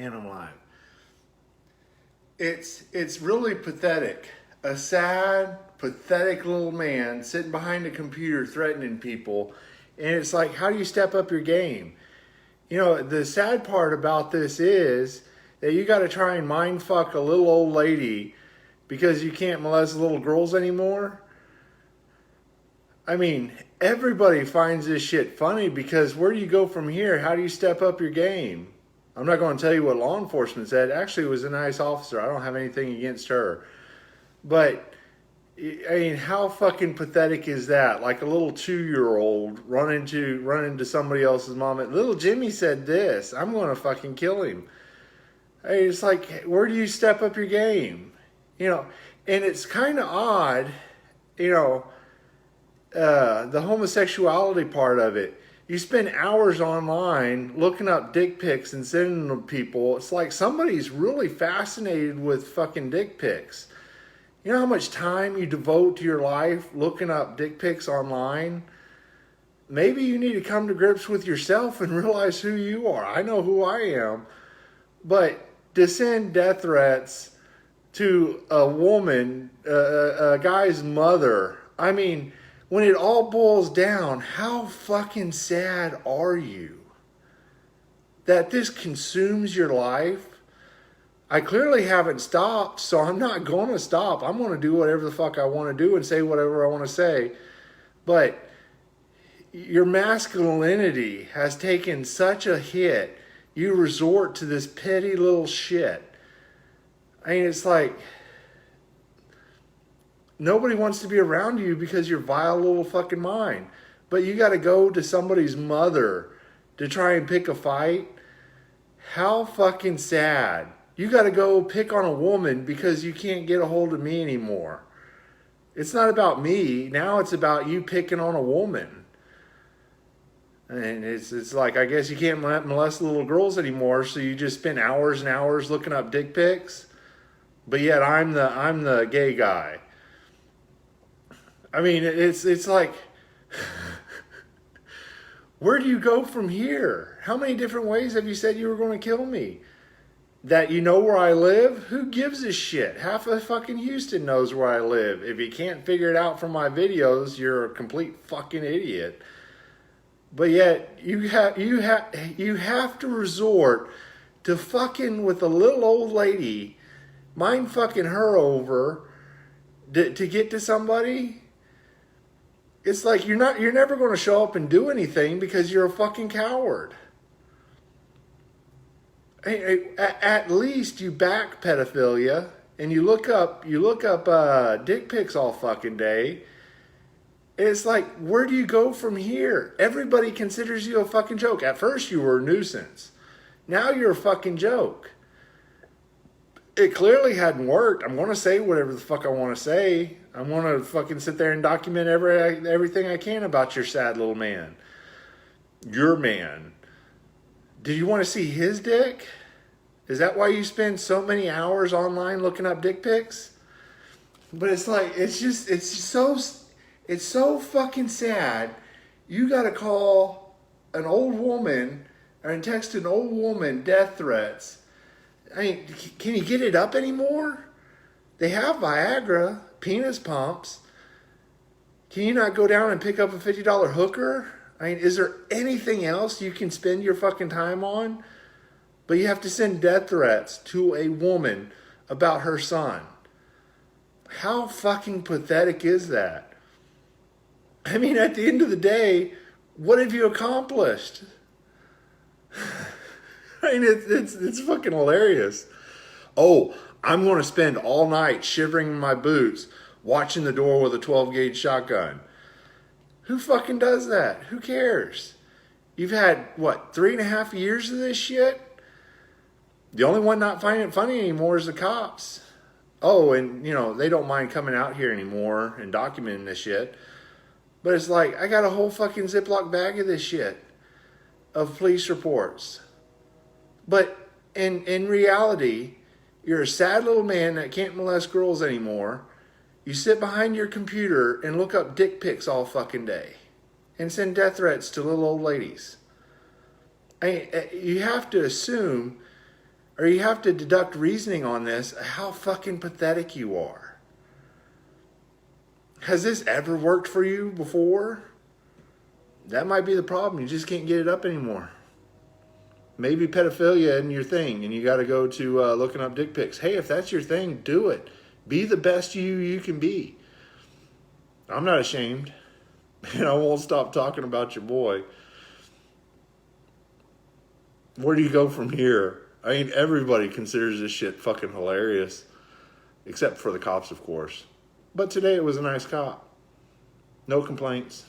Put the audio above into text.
And I'm live. It's really pathetic. A sad, pathetic little man sitting behind a computer threatening people. And it's like, how do you step up your game? You know, the sad part about this is that you got to try and mind fuck a little old lady because you can't molest little girls anymore. I mean, everybody finds this shit funny because where do you go from here? How do you step up your game? I'm not going to tell you what law enforcement said. Actually, it was a nice officer. I don't have anything against her. But, I mean, how fucking pathetic is that? Like a little 2-year-old run into somebody else's mom. Little Jimmy said this. I'm going to fucking kill him. Hey, it's like, where do you step up your game? You know, and it's kind of odd, you know, the homosexuality part of it. You spend hours online looking up dick pics and sending them to people. It's like somebody's really fascinated with fucking dick pics. You know how much time you devote to your life looking up dick pics online? Maybe you need to come to grips with yourself and realize who you are. I know who I am. But to send death threats to a woman, a guy's mother, I mean, when it all boils down, how fucking sad are you that this consumes your life? I clearly haven't stopped, so I'm not going to stop. I'm going to do whatever the fuck I want to do and say whatever I want to say. But your masculinity has taken such a hit, you resort to this petty little shit. I mean, it's like nobody wants to be around you because you're vile little fucking mind. But you got to go to somebody's mother to try and pick a fight. How fucking sad. You got to go pick on a woman because you can't get a hold of me anymore. It's not about me. Now it's about you picking on a woman. And it's like, I guess you can't molest little girls anymore, so you just spend hours and hours looking up dick pics. But yet I'm the gay guy. I mean, it's like, where do you go from here? How many different ways have you said you were going to kill me? That you know where I live? Who gives a shit? Half of fucking Houston knows where I live. If you can't figure it out from my videos, you're a complete fucking idiot. But yet you have to resort to fucking with a little old lady, mind fucking her over to get to somebody. It's like you're never going to show up and do anything because you're a fucking coward. At least you back pedophilia and you look up dick pics all fucking day. It's like, where do you go from here? Everybody considers you a fucking joke. At first you were a nuisance. Now you're a fucking joke. It clearly hadn't worked. I'm going to say whatever the fuck I want to say. I want to fucking sit there and document everything I can about your sad little man. Your man. Did you want to see his dick? Is that why you spend so many hours online looking up dick pics? But it's like, it's so fucking sad. You got to call an old woman or text an old woman death threats. I mean, can you get it up anymore? They have Viagra, penis pumps. Can you not go down and pick up a $50 hooker? I mean, is there anything else you can spend your fucking time on? But you have to send death threats to a woman about her son. How fucking pathetic is that? I mean, at the end of the day, what have you accomplished? I mean, it's fucking hilarious. Oh, I'm going to spend all night shivering in my boots, watching the door with a 12-gauge shotgun. Who fucking does that? Who cares? You've had, 3.5 years of this shit? The only one not finding it funny anymore is the cops. Oh, and, they don't mind coming out here anymore and documenting this shit. But it's like, I got a whole fucking Ziploc bag of this shit, of police reports. But in reality, you're a sad little man that can't molest girls anymore. You sit behind your computer and look up dick pics all fucking day and send death threats to little old ladies. You have to assume, or you have to deduct reasoning on this, how fucking pathetic you are. Has this ever worked for you before? That might be the problem. You just can't get it up anymore. Maybe pedophilia isn't your thing and you got to go to looking up dick pics. Hey, if that's your thing, do it. Be the best you can be. I'm not ashamed. And I won't stop talking about your boy. Where do you go from here? I mean, everybody considers this shit fucking hilarious. Except for the cops, of course. But today it was a nice cop. No complaints.